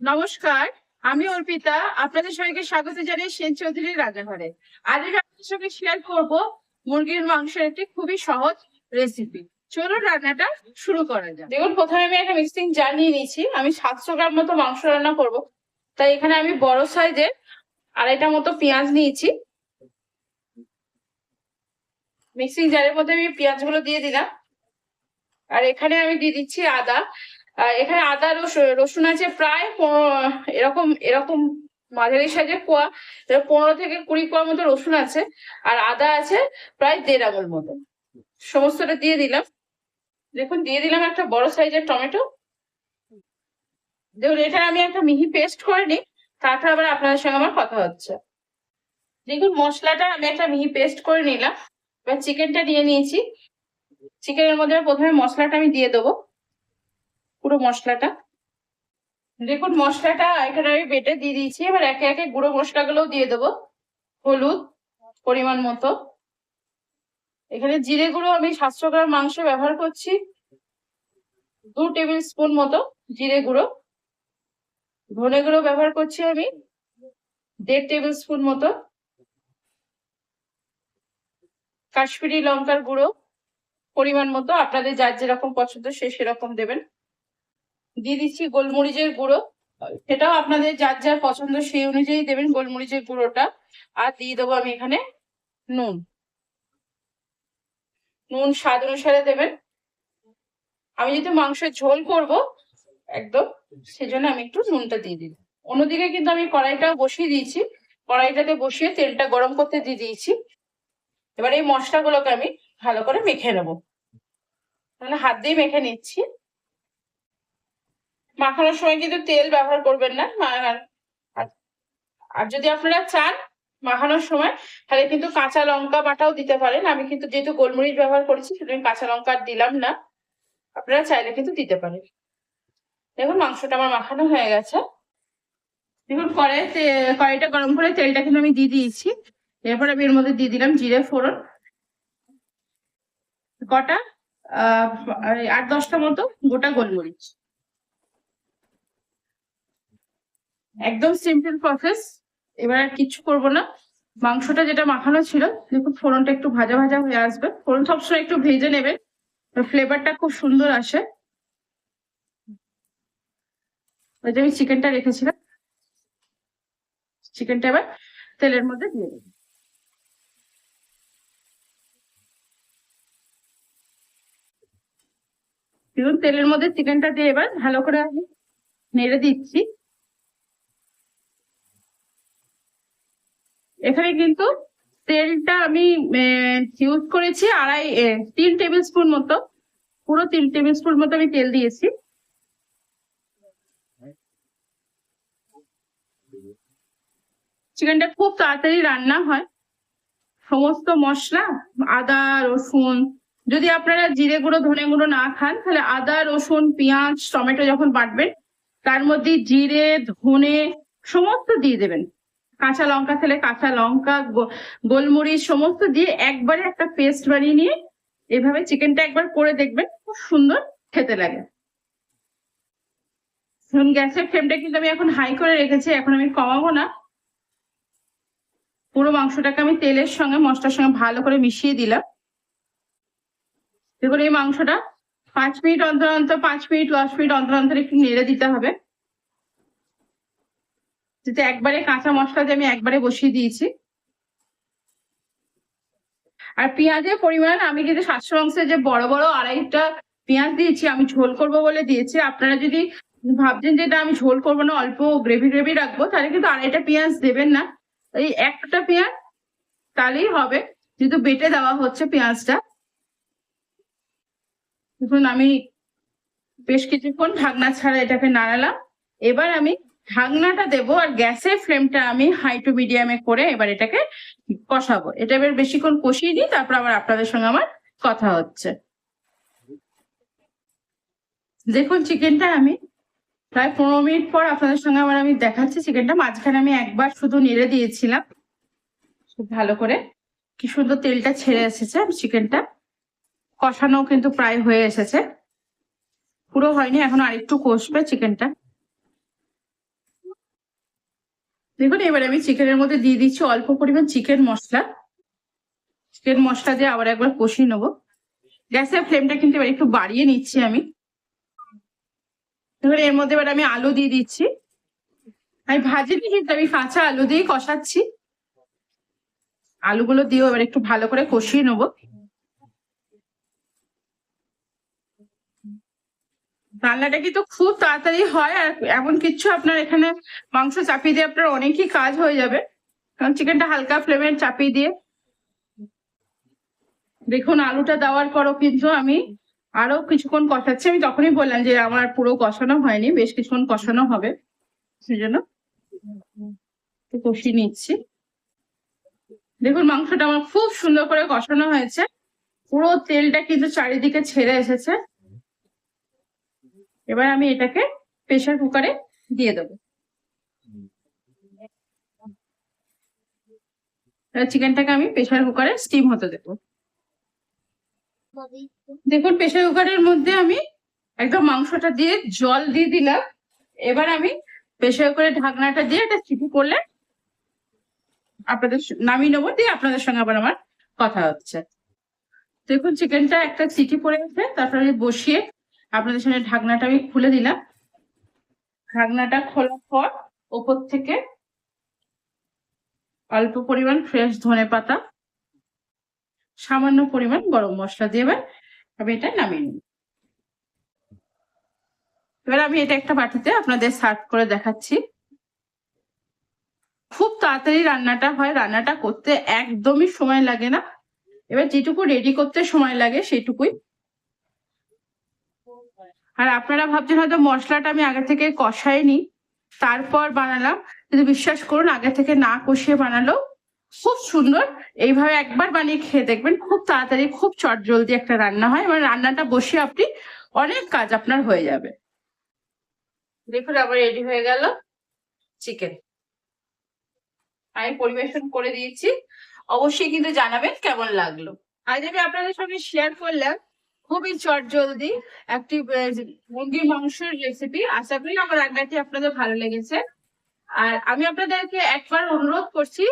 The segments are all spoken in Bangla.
নমস্কার, আমি অর্পিতা। আপনাদের সবাইকে স্বাগত জানাই সেন চৌধুরীর রান্নাঘরে। আজ আমি আপনাদের সঙ্গে শেয়ার করব মুরগির মাংসের একটি খুবই সহজ রেসিপি। চলুন রান্নাটা শুরু করা যাক। দেখুন, প্রথমে আমি একটা মিক্সিং জার নিয়ে নিয়েছি। আমি 700 গ্রাম মতো মাংস রান্না করব, তাই এখানে আমি বড় সাইজের আড়াইটা মতো পেঁয়াজ নিয়েছি। মিক্সিং জারের মধ্যে আমি পেঁয়াজগুলো দিয়ে দিলাম, আর এখানে আমি দিয়ে দিচ্ছি আদা। এখানে আদা রসুন আছে প্রায় এরকম এরকম মাঝারি সাইজের কোয়া, 15 থেকে 20 কোয়া মতো রসুন আছে, আর আদা আছে প্রায় 1.5 আঙুল মতো। সমস্তটা দিয়ে দিলাম। দেখুন, দিয়ে দিলাম একটা বড় সাইজের টমেটো। দেখুন, এটা আমি একটা মিহি পেস্ট করে নিই, তারপর আবার আপনাদের সঙ্গে আমার কথা হচ্ছে। দেখুন, মশলাটা আমি একটা মিহি পেস্ট করে নিলাম। এবার চিকেনটা নিয়ে নিয়েছি। চিকেনের মধ্যে প্রথমে মশলাটা আমি দিয়ে দেবো, পুরো মশলাটা। দেখুন, মশলাটা এখানে আমি বেটে দিয়ে দিয়েছি। এবার একে একে গুঁড়ো মশলাগুলোও দিয়ে দেবো। হলুদ পরিমাণ মতো। এখানে জিরে গুঁড়ো আমি 700 গ্রাম মাংস ব্যবহার করছি, 2 টেবিল স্পুন মতো জিরে গুঁড়ো। ধনে গুঁড়ো ব্যবহার করছি আমি 1.5 টেবিল স্পুন মতো। কাশ্মীরি লঙ্কার গুঁড়ো পরিমাণ মতো, আপনাদের যার যেরকম পছন্দ সেরকম দেবেন। দিয়ে দিচ্ছি গোলমরিচের গুঁড়ো, সেটাও আপনাদের যার যার পছন্দ সেই অনুযায়ী দেবেন গোলমরিচের গুঁড়োটা। আর দিয়ে দেবো আমি এখানে নুন। নুন স্বাদ অনুসারে দেবেন। আমি যেহেতু মাংসের ঝোল করব একদম, সেজন্য আমি একটু নুনটা দিয়ে দিই। অন্যদিকে কিন্তু আমি কড়াইটা বসিয়ে দিয়েছি। কড়াইটাতে বসিয়ে তেলটা গরম করতে দিয়ে দিয়েছি। এবার এই মশলাগুলোকে আমি ভালো করে মেখে নেবো। তাহলে হাত দিয়ে মেখে নিচ্ছি। মাখানোর সময় কিন্তু তেল ব্যবহার করবেন না। আর যদি আপনারা চান মাখানোর সময়, তাহলে কিন্তু কাঁচা লঙ্কা বাটাও দিতে পারেন। আমি কিন্তু যেহেতু গোলমরিচ ব্যবহার করেছি, সেটা আমি কাঁচা লঙ্কা দিলাম না। আপনারা চাইলে কিন্তু দিতে পারেন। দেখুন, মাংসটা আমার মাখানো হয়ে গেছে। দেখুন, কড়াইটা গরম করে তেলটা কিন্তু আমি দিয়ে দিয়েছি। এরপর আমি এর মধ্যে দিয়ে দিলাম জিরে ফোড়ন কটা, 8-10টা মতো গোটা গোলমরিচ। একদম সিম্পল প্রসেস। এবার আর কিছু করবো না। মাংসটা যেটা মাখানো ছিল, দেখুন ফোড়নটা একটু ভাজা ভাজা হয়ে আসবে। ফোড়ন সবসময় একটু ভেজে নেবেন, ফ্লেভারটা খুব সুন্দর আসে। ওই যে আমি চিকেনটা রেখেছিলাম, চিকেনটা এবার তেলের মধ্যে দিয়ে দেবো। দেখুন, তেলের মধ্যে চিকেনটা দিয়ে এবার ভালো করে আমি নেড়ে দিচ্ছি। এখানে কিন্তু তেলটা আমি ইউজ করেছি 3 টেবিল স্পুন মতো, পুরো 3 টেবিল স্পুন মতো আমি তেল দিয়েছি। চিকেনটা খুব তাড়াতাড়ি রান্না হয়। সমস্ত মশলা, আদা রসুন, যদি আপনারা জিরে গুঁড়ো ধনে গুঁড়ো না খান, তাহলে আদা রসুন পেঁয়াজ টমেটো যখন বাটবেন, তার মধ্যে জিরে ধনে সমস্ত দিয়ে দেবেন। কাঁচা লঙ্কা খেলে কাঁচা লঙ্কা, গোলমরিচ সমস্ত দিয়ে একবারে একটা পেস্ট বানিয়ে নিয়ে এভাবে চিকেনটা একবার করে দেখবেন, খুব সুন্দর খেতে লাগে। গ্যাসের ফ্লেমটা কিন্তু আমি এখন হাই করে রেখেছি, এখন আমি কমাবো না। পুরো মাংসটাকে আমি তেলের সঙ্গে মশলার সঙ্গে ভালো করে মিশিয়ে দিলাম। দেখুন, এই মাংসটা 5 মিনিট অন্তর অন্তর, 5 মিনিট 10 মিনিট অন্তর অন্তর একটু নেড়ে দিতে হবে, যাতে একবারে কাঁচা মশলা দিয়ে আমি একবারে বসিয়ে দিয়েছি। আর পেঁয়াজের পরিমাণ আমি কিন্তু 700 অংশে যে বড় বড় আড়াইটা পেঁয়াজ দিয়েছি, আমি ঝোল করব বলে দিয়েছি। আপনারা যদি ভাবছেন যে এটা আমি ঝোল করবো না, অল্প গ্রেভি গ্রেভি রাখবো, তাহলে কিন্তু আড়াইটা পেঁয়াজ দেবেন না, এই একটা পেঁয়াজ তাহলেই হবে, যেহেতু বেটে দেওয়া হচ্ছে পেঁয়াজটা। দেখুন, আমি বেশ কিছুক্ষণ ঢাকনা ছাড়া এটাকে নাড়ালাম। এবার আমি ঢাকনাটা দেবো, আর গ্যাসের ফ্লেমটা আমি হাই টু মিডিয়ামে করে এবার এটাকে কষাবো। এটা এবার বেশিক্ষণ কষিয়ে দিই, তারপর আবার আপনাদের সঙ্গে আমার কথা হচ্ছে। দেখুন, চিকেনটা আমি প্রায় 15 মিনিট পর আপনাদের সঙ্গে আবার আমি দেখাচ্ছি। চিকেনটা মাঝখানে আমি একবার শুধু নেড়ে দিয়েছিলাম খুব ভালো করে। কি সুন্দর তেলটা ছেড়ে এসেছে। চিকেনটা কষানো কিন্তু প্রায় হয়ে এসেছে, পুরো হয়নি, এখন আরেকটু কষবে চিকেনটা। দেখুন এবার আমি চিকেনের মধ্যে দিয়ে দিচ্ছি অল্প পরিমাণ চিকেন মশলা। চিকেন মশলা দিয়ে আবার একবার কষিয়ে নেবো। গ্যাসের ফ্লেমটা কিন্তু এবার একটু বাড়িয়ে নিচ্ছি আমি। এবার এর মধ্যে এবার আমি আলু দিয়ে দিচ্ছি। আমি ভাজিনি কিন্তু আমি কাঁচা আলু দিয়ে কষাচ্ছি। আলুগুলো দিয়েও এবার একটু ভালো করে কষিয়ে নেবো। রান্নাটা কিন্তু খুব তাড়াতাড়ি হয়, আর এমন কিছু আপনার এখানে মাংস চাপিয়ে দিয়ে আপনার অনেকই কাজ হয়ে যাবে, কারণ চিকেনটা হালকা ফ্লেমে চাপিয়ে দিয়ে। দেখুন আলুটা দেওয়ার পরও কিন্তু আমি আরো কিছুক্ষণ কষাচ্ছি। আমি তখনই বললাম যে আমার পুরো কষানো হয়নি, বেশ কিছুক্ষণ কষানো হবে, সেই জন্য কষিয়ে নিচ্ছি। দেখুন মাংসটা আমার খুব সুন্দর করে কষানো হয়েছে, পুরো তেলটা কিন্তু চারিদিকে ছেড়ে এসেছে। এবার আমি এটাকে প্রেসার কুকারে দিয়ে দেবো। চিকেনটাকে আমি প্রেসার কুকারে স্টিম হতে দেবো। দেখুন প্রেসার কুকারের মধ্যে আমি একদম মাংসটা দিয়ে জল দিয়ে দিলাম। এবার আমি প্রেসার কুকারের ঢাকনাটা দিয়ে একটা সিটি করলে আপনাদের নামিয়ে নেবো, দিয়ে আপনাদের সঙ্গে আবার আমার কথা হচ্ছে। দেখুন চিকেনটা একটা সিটি পড়ে গেছে, তারপরে আমি বসিয়ে আপনাদের সঙ্গে ঢাকনাটা আমি খুলে দিলাম। ঢাকনাটা খোলার পর ওপর থেকে অল্প পরিমাণ ফ্রেশ ধনেপাতা, সামান্য পরিমাণ গরম মশলা দিয়ে এবার আমি এটা নামিয়ে নেব। এবার আমি এটা একটা বাটিতে আপনাদের সার্ভ করে দেখাচ্ছি। খুব তাড়াতাড়ি রান্নাটা হয়, রান্নাটা করতে একদমই সময় লাগে না। এবার যেটুকু রেডি করতে সময় লাগে সেটুকুই। আর আপনারা ভাবছেন হয়তো মশলাটা আমি আগে থেকে কষাইনি তারপর বানালাম, কিন্তু বিশ্বাস করুন আগে থেকে না কষিয়ে বানালেও খুব সুন্দর। এইভাবে একবার বানিয়ে খেয়ে দেখবেন, খুব তাড়াতাড়ি খুব চটজলদি একটা রান্না হয়, এবং রান্নাটা বসে আপনি অনেক কাজ আপনার হয়ে যাবে। দেখুন আবার রেডি হয়ে গেল চিকেন, আমি পরিবেশন করে দিয়েছি। অবশ্যই কিন্তু জানাবেন কেমন লাগলো। আজ আমি আপনাদের সঙ্গে শেয়ার করলাম খুবই চটজলদি একটি মুরগির মাংসের রেসিপি। আশা করি আমার রান্নাটি আপনাদের ভালো লেগেছে। আর আমি আপনাদেরকে একবার অনুরোধ করছি,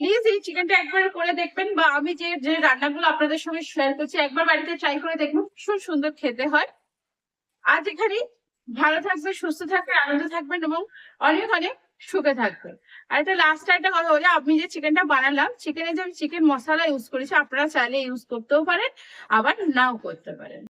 প্লিজ এই চিকেনটা একবার করে দেখবেন, বা আমি যে যে রান্নাগুলো আপনাদের সঙ্গে শেয়ার করছি একবার বাড়িতে ট্রাই করে দেখবেন, ভীষণ সুন্দর খেতে হয়। আজ এখানে ভালো থাকবেন, সুস্থ থাকবেন, আনন্দে থাকবেন এবং অনেক অনেক সুখে থাকবেন। আর এটা লাস্ট একটা কথা বলি, আমি যে চিকেনটা বানালাম, চিকেনে যে আমি চিকেন মশলা ইউজ করেছি, আপনারা চাইলে ইউজ করতেও পারেন আবার নাও করতে পারেন।